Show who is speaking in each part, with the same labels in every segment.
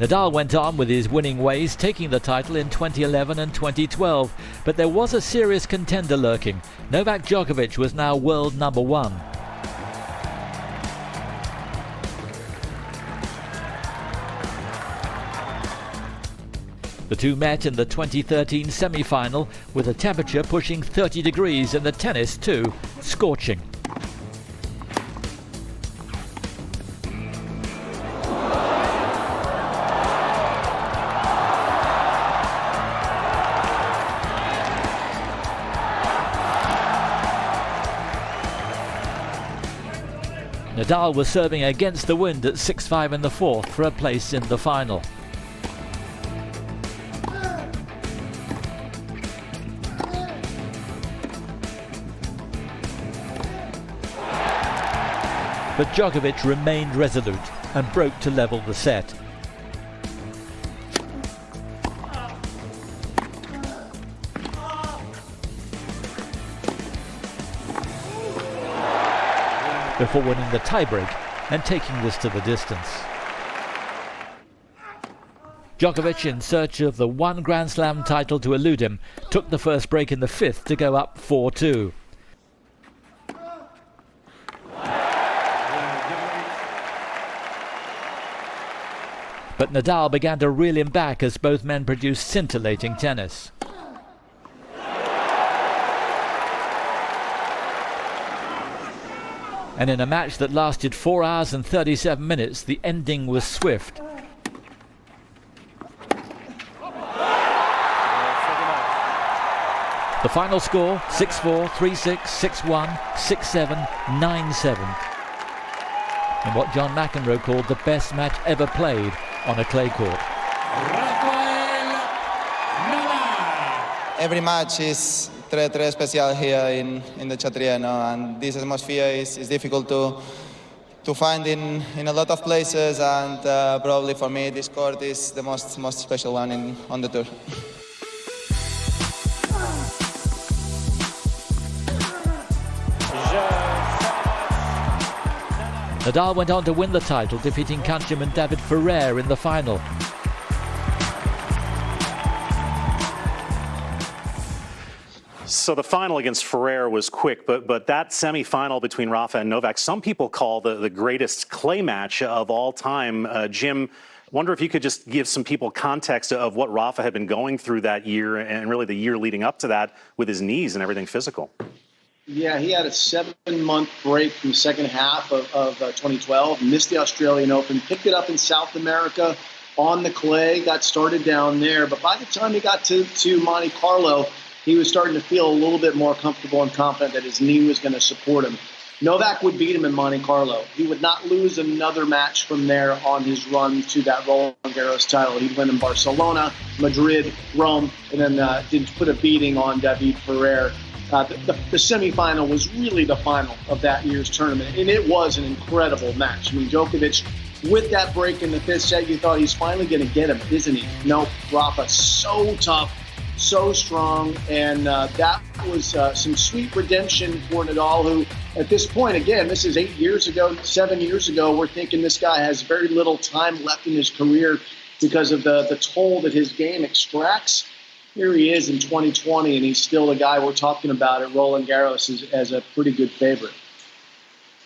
Speaker 1: Nadal went on with his winning ways, taking the title in 2011 and 2012, but there was a serious contender lurking. Novak Djokovic was now world number one. The two met in the 2013 semi-final, with the temperature pushing 30 degrees and the tennis, too, scorching. Nadal was serving against the wind at 6-5 in the fourth for a place in the final. But Djokovic remained resolute and broke to level the set. Before winning the tiebreak and taking this to the distance. Djokovic, in search of the one Grand Slam title to elude him, took the first break in the fifth to go up 4-2. But Nadal began to reel him back as both men produced scintillating tennis. And in a match that lasted 4 hours and 37 minutes, the ending was swift. The final score, 6-4, 3-6, 6-1, 6-7, 9-7. In what John McEnroe called the best match ever played on a clay court.
Speaker 2: Every match is très special here in the Chatria, and this atmosphere is difficult to find in a lot of places, and probably for me this court is the most special one on the tour.
Speaker 1: Nadal went on to win the title, defeating countryman David Ferrer in the final.
Speaker 3: So the final against Ferrer was quick, but that semi-final between Rafa and Novak, some people call the greatest clay match of all time. Jim, wonder if you could just give some people context of what Rafa had been going through that year and really the year leading up to that with his knees and everything physical.
Speaker 4: Yeah, he had a 7-month break from the second half of 2012, missed the Australian Open, picked it up in South America on the clay, got started down there. But by the time he got to Monte Carlo, he was starting to feel a little bit more comfortable and confident that his knee was going to support him. Novak would beat him in Monte Carlo. He would not lose another match from there on his run to that Roland Garros title. He'd win in Barcelona, Madrid, Rome, and then did put a beating on David Ferrer. The semifinal was really the final of that year's tournament, and it was an incredible match. I mean, Djokovic, with that break in the fifth set, you thought he's finally going to get him, isn't he? No, Rafa, so tough, so strong, and that was some sweet redemption for Nadal, who at this point, again, this is 8 years ago, 7 years ago, we're thinking this guy has very little time left in his career because of the toll that his game extracts. Here he is in 2020, and he's still the guy we're talking about at Roland Garros as a pretty good favorite.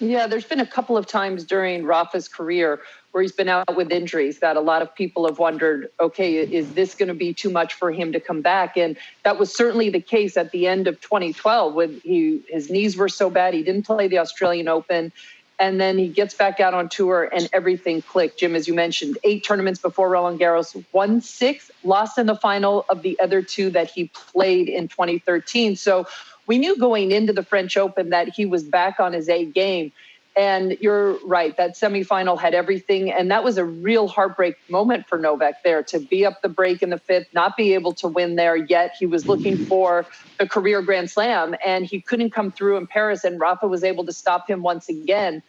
Speaker 5: Yeah, there's been a couple of times during Rafa's career where he's been out with injuries that a lot of people have wondered, okay, is this going to be too much for him to come back? And that was certainly the case at the end of 2012 when his knees were so bad. He didn't play the Australian Open. And then he gets back out on tour and everything clicked. Jim, as you mentioned, 8 tournaments before Roland Garros, won 6, lost in the final of the other 2 that he played in 2013. So we knew going into the French Open that he was back on his A game. And you're right, that semifinal had everything. And that was a real heartbreak moment for Novak there, to be up the break in the fifth, not be able to win there, yet he was looking for the career Grand Slam, and he couldn't come through in Paris, and Rafa was able to stop him once again.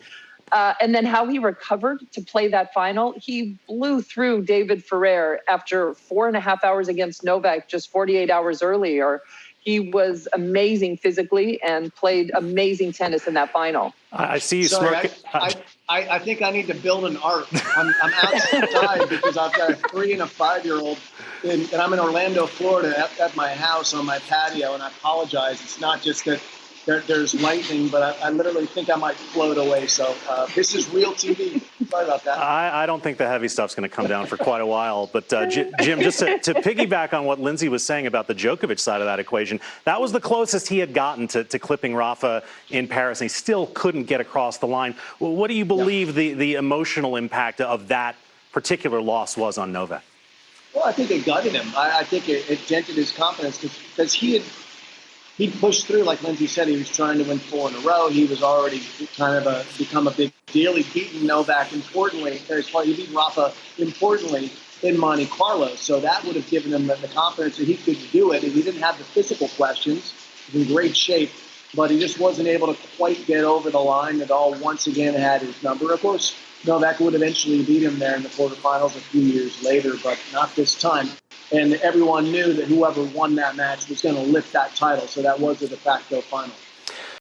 Speaker 5: And then how he recovered to play that final, he blew through David Ferrer after 4.5 hours against Novak just 48 hours earlier. He was amazing physically and played amazing tennis in that final.
Speaker 3: I see you
Speaker 4: Sorry,
Speaker 3: smirking.
Speaker 4: I think I need to build an ark. I'm outside because I've got a 3 and a 5-year-old, and I'm in Orlando, Florida, at my house on my patio. And I apologize. It's not just that there's lightning, but I literally think I might float away. So this is real TV. Sorry about that.
Speaker 3: I don't think the heavy stuff's going to come down for quite a while. But Jim, just to piggyback on what Lindsay was saying about the Djokovic side of that equation, that was the closest he had gotten to clipping Rafa in Paris, and he still couldn't get across the line. Well, what do you believe the emotional impact of that particular loss was on Novak?
Speaker 4: Well, I think it gutted him. I think it dented his confidence because he pushed through, like Lindsay said. He was trying to win 4 in a row. He was already kind of become a big deal. He'd beaten Novak importantly. He beat Rafa importantly in Monte Carlo. So that would have given him the confidence that he could do it. And he didn't have the physical questions. He was in great shape, but he just wasn't able to quite get over the line. Nadal once again had his number. Of course, Novak would eventually beat him there in the quarterfinals a few years later, but not this time. And everyone knew that whoever won that match was going to lift that title. So that was a de facto final.